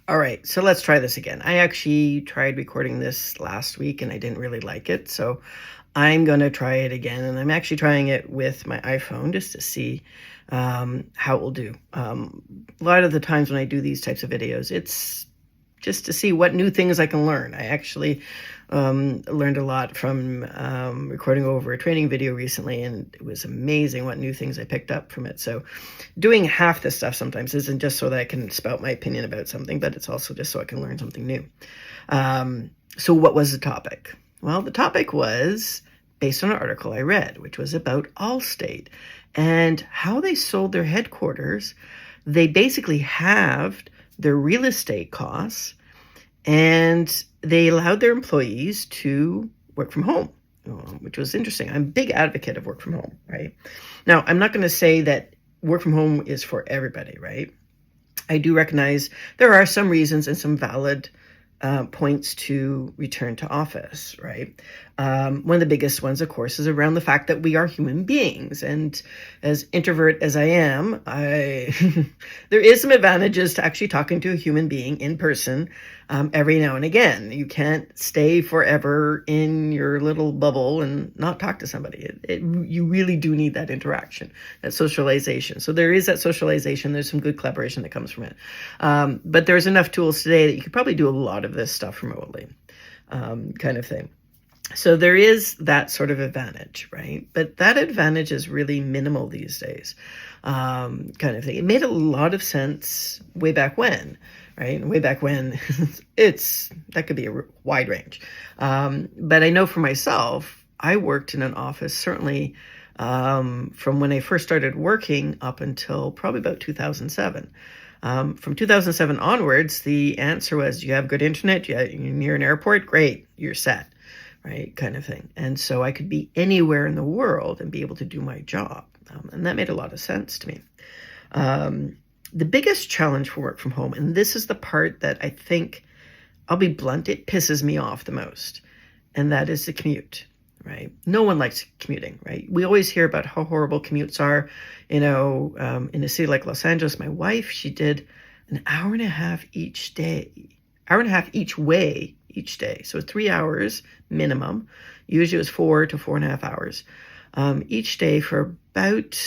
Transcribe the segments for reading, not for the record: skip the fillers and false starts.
All right, so let's try this again. I actually tried recording this last week and I didn't really like it, so I'm going to try it again. And I'm actually trying it with my iPhone just to see how it will do. A lot of the times when I do these types of videos, it's just to see what new things I can learn. I actually learned a lot from recording over a training video recently, and it was amazing what new things I picked up from it. So doing half this stuff sometimes isn't just so that I can spout my opinion about something, but it's also just so I can learn something new. So what was the topic? Well, the topic was based on an article I read, which was about Allstate and how they sold their headquarters. They basically halved their real estate costs, and they allowed their employees to work from home, which was interesting. I'm a big advocate of work from home, right? Now, I'm not going to say that work from home is for everybody, right? I do recognize there are some reasons and some valid points to return to office, right? One of the biggest ones, of course, is around the fact that we are human beings. And as introvert as I am, there is some advantages to actually talking to a human being in person every now and again. You can't stay forever in your little bubble and not talk to somebody. You really do need that interaction, that socialization. So there is that socialization. There's some good collaboration that comes from it. But there's enough tools today that you could probably do a lot of this stuff remotely, kind of thing. So there is that sort of advantage, right? But that advantage is really minimal these days, kind of thing. It made a lot of sense way back when, right? Way back when, that could be a wide range. But I know for myself, I worked in an office, certainly from when I first started working up until probably about 2007. From 2007 onwards, the answer was, you have good internet, you're near an airport, great, you're set, right, kind of thing. And so I could be anywhere in the world and be able to do my job. And that made a lot of sense to me. The biggest challenge for work from home, and this is the part that I think, I'll be blunt, it pisses me off the most, and that is the commute. Right? No one likes commuting, right? We always hear about how horrible commutes are. In a city like Los Angeles, my wife, she did an hour and a half each day, hour and a half each way each day. So 3 hours minimum. Usually it was 4 to 4.5 hours each day for about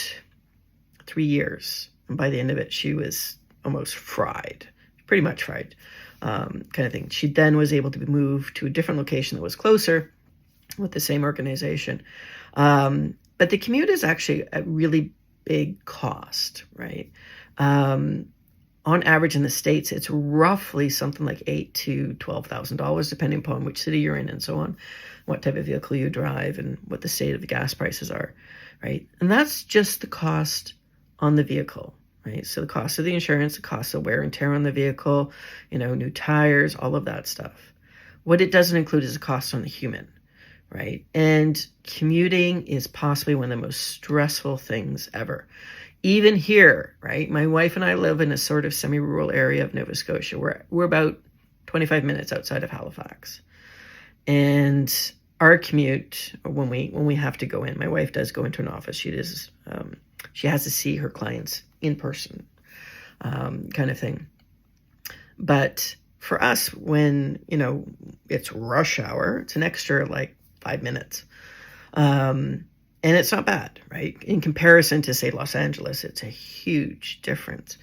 3 years. And by the end of it, she was almost fried, pretty much fried, kind of thing. She then was able to move to a different location that was closer with the same organization. But the commute is actually a really big cost, right? On average in the States, it's roughly something like $8,000 to $12,000, depending upon which city you're in and so on, what type of vehicle you drive and what the state of the gas prices are, right? And that's just the cost on the vehicle, right? So the cost of the insurance, the cost of wear and tear on the vehicle, new tires, all of that stuff. What it doesn't include is the cost on the human, right? And commuting is possibly one of the most stressful things ever. Even here, right? My wife and I live in a sort of semi-rural area of Nova Scotia. We're about 25 minutes outside of Halifax. And our commute, when we have to go in, my wife does go into an office. She has to see her clients in person, kind of thing. But for us, when, it's rush hour, it's an extra 5 minutes. And it's not bad, right? In comparison to, say, Los Angeles, it's a huge difference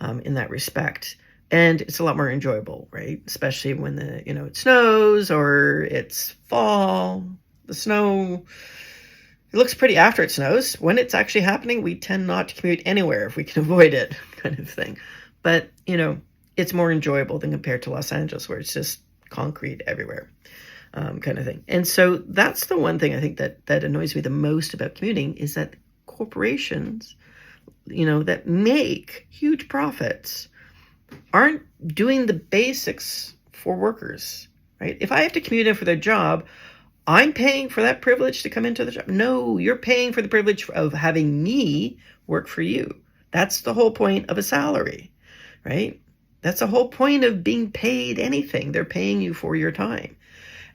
in that respect. And it's a lot more enjoyable, right? Especially when it snows or it's fall. The snow, it looks pretty after it snows. When it's actually happening, we tend not to commute anywhere if we can avoid it, kind of thing. But, it's more enjoyable than compared to Los Angeles, where it's just concrete everywhere. Kind of thing. And so that's the one thing I think that annoys me the most about commuting is that corporations, that make huge profits aren't doing the basics for workers, right? If I have to commute in for their job, I'm paying for that privilege to come into the job. No, you're paying for the privilege of having me work for you. That's the whole point of a salary, right? That's the whole point of being paid anything. They're paying you for your time.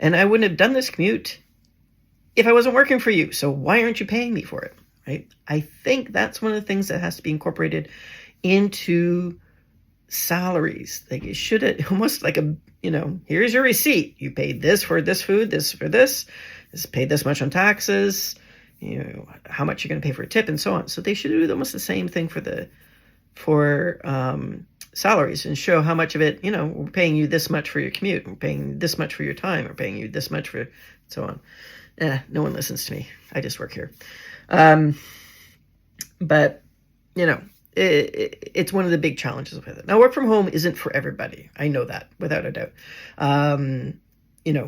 And I wouldn't have done this commute if I wasn't working for you. So why aren't you paying me for it, right? I think that's one of the things that has to be incorporated into salaries. Like it should almost like here's your receipt. You paid this for this food, this for this paid this much on taxes, how much you're going to pay for a tip and so on. So they should do almost the same thing for salaries and show how much of it, we're paying you this much for your commute. We're paying this much for your time. We're paying you this much for so on. No one listens to me. I just work here. But, it's one of the big challenges with it. Now, work from home isn't for everybody. I know that without a doubt.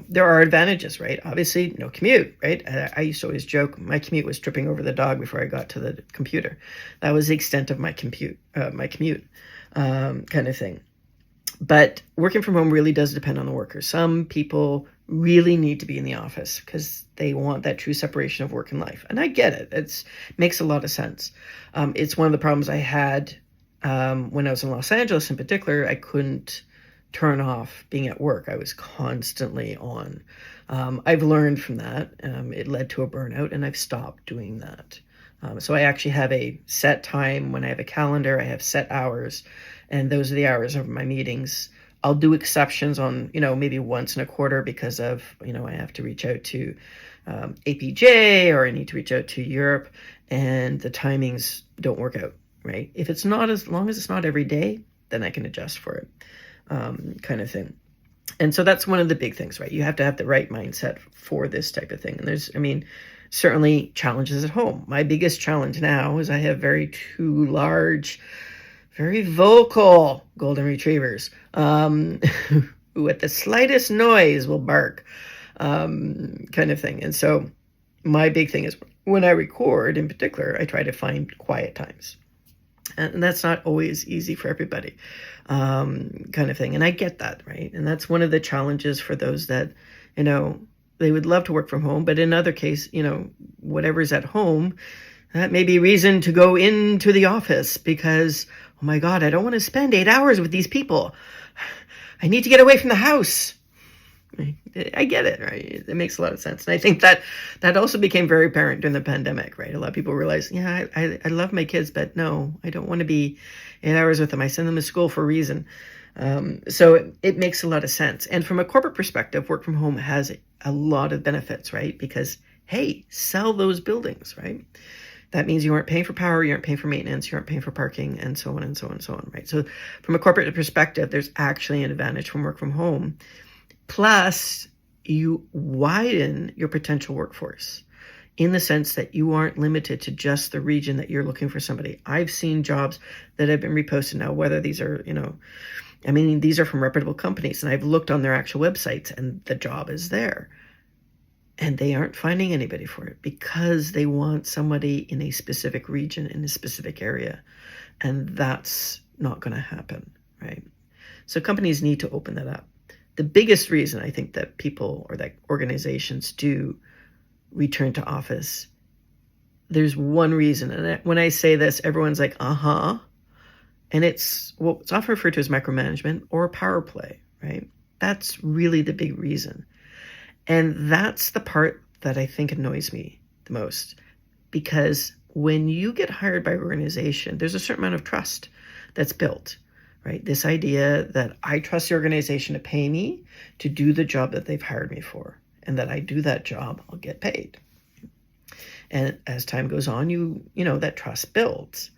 There are advantages, right? Obviously, no commute, right? I used to always joke my commute was tripping over the dog before I got to the computer. That was the extent of my commute, kind of thing. But working from home really does depend on the worker. Some people really need to be in the office because they want that true separation of work and life. And I get it. It makes a lot of sense. It's one of the problems I had when I was in Los Angeles in particular. I couldn't turn off being at work. I was constantly on. I've learned from that. It led to a burnout, and I've stopped doing that. So I actually have a set time when I have a calendar. I have set hours, and those are the hours of my meetings. I'll do exceptions on, maybe once in a quarter because of, I have to reach out to APJ or I need to reach out to Europe, and the timings don't work out, right? If it's not, as long as it's not every day, then I can adjust for it, kind of thing. And so that's one of the big things, right? You have to have the right mindset for this type of thing. And there's, certainly challenges at home. My biggest challenge now is I have two large, very vocal golden retrievers who at the slightest noise will bark, kind of thing. And so my big thing is when I record in particular, I try to find quiet times. And that's not always easy for everybody, kind of thing. And I get that, right? And that's one of the challenges for those that, they would love to work from home, but in other case, whatever's at home, that may be reason to go into the office because, oh my God, I don't want to spend 8 hours with these people. I need to get away from the house. I get it, right? It makes a lot of sense. And I think that also became very apparent during the pandemic, right? A lot of people realized, I love my kids, but no, I don't want to be 8 hours with them. I send them to school for a reason. So it makes a lot of sense. And from a corporate perspective, work from home has a lot of benefits, right? Because, hey, sell those buildings, right? That means you aren't paying for power, you aren't paying for maintenance, you aren't paying for parking, and so on and so on and so on, right? So from a corporate perspective, there's actually an advantage from work from home. Plus, you widen your potential workforce in the sense that you aren't limited to just the region that you're looking for somebody. I've seen jobs that have been reposted now, whether these are, these are from reputable companies, and I've looked on their actual websites and the job is there. And they aren't finding anybody for it because they want somebody in a specific region, in a specific area. And that's not going to happen, right? So companies need to open that up. The biggest reason I think that people or that organizations do return to office, there's one reason. And when I say this, everyone's like, uh-huh. And it's often referred to as micromanagement or power play, right? That's really the big reason. And that's the part that I think annoys me the most, because when you get hired by an organization, there's a certain amount of trust that's built, right? This idea that I trust the organization to pay me to do the job that they've hired me for, and that I do that job, I'll get paid. And as time goes on, that trust builds.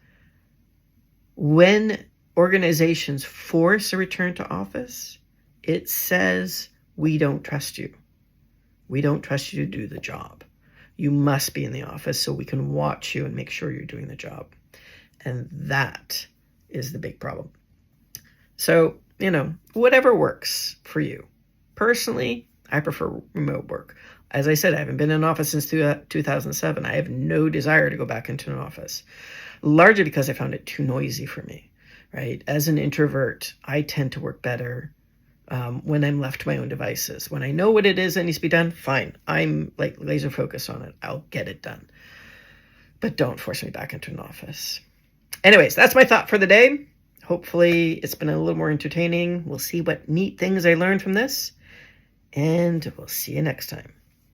When organizations force a return to office, it says, we don't trust you. We don't trust you to do the job. You must be in the office so we can watch you and make sure you're doing the job. And that is the big problem. So, whatever works for you. Personally, I prefer remote work. As I said, I haven't been in an office since 2007. I have no desire to go back into an office, largely because I found it too noisy for me, right? As an introvert, I tend to work better when I'm left to my own devices. When I know what it is that needs to be done, fine. I'm like laser focused on it. I'll get it done. But don't force me back into an office. Anyways, that's my thought for the day. Hopefully it's been a little more entertaining. We'll see what neat things I learned from this. And we'll see you next time.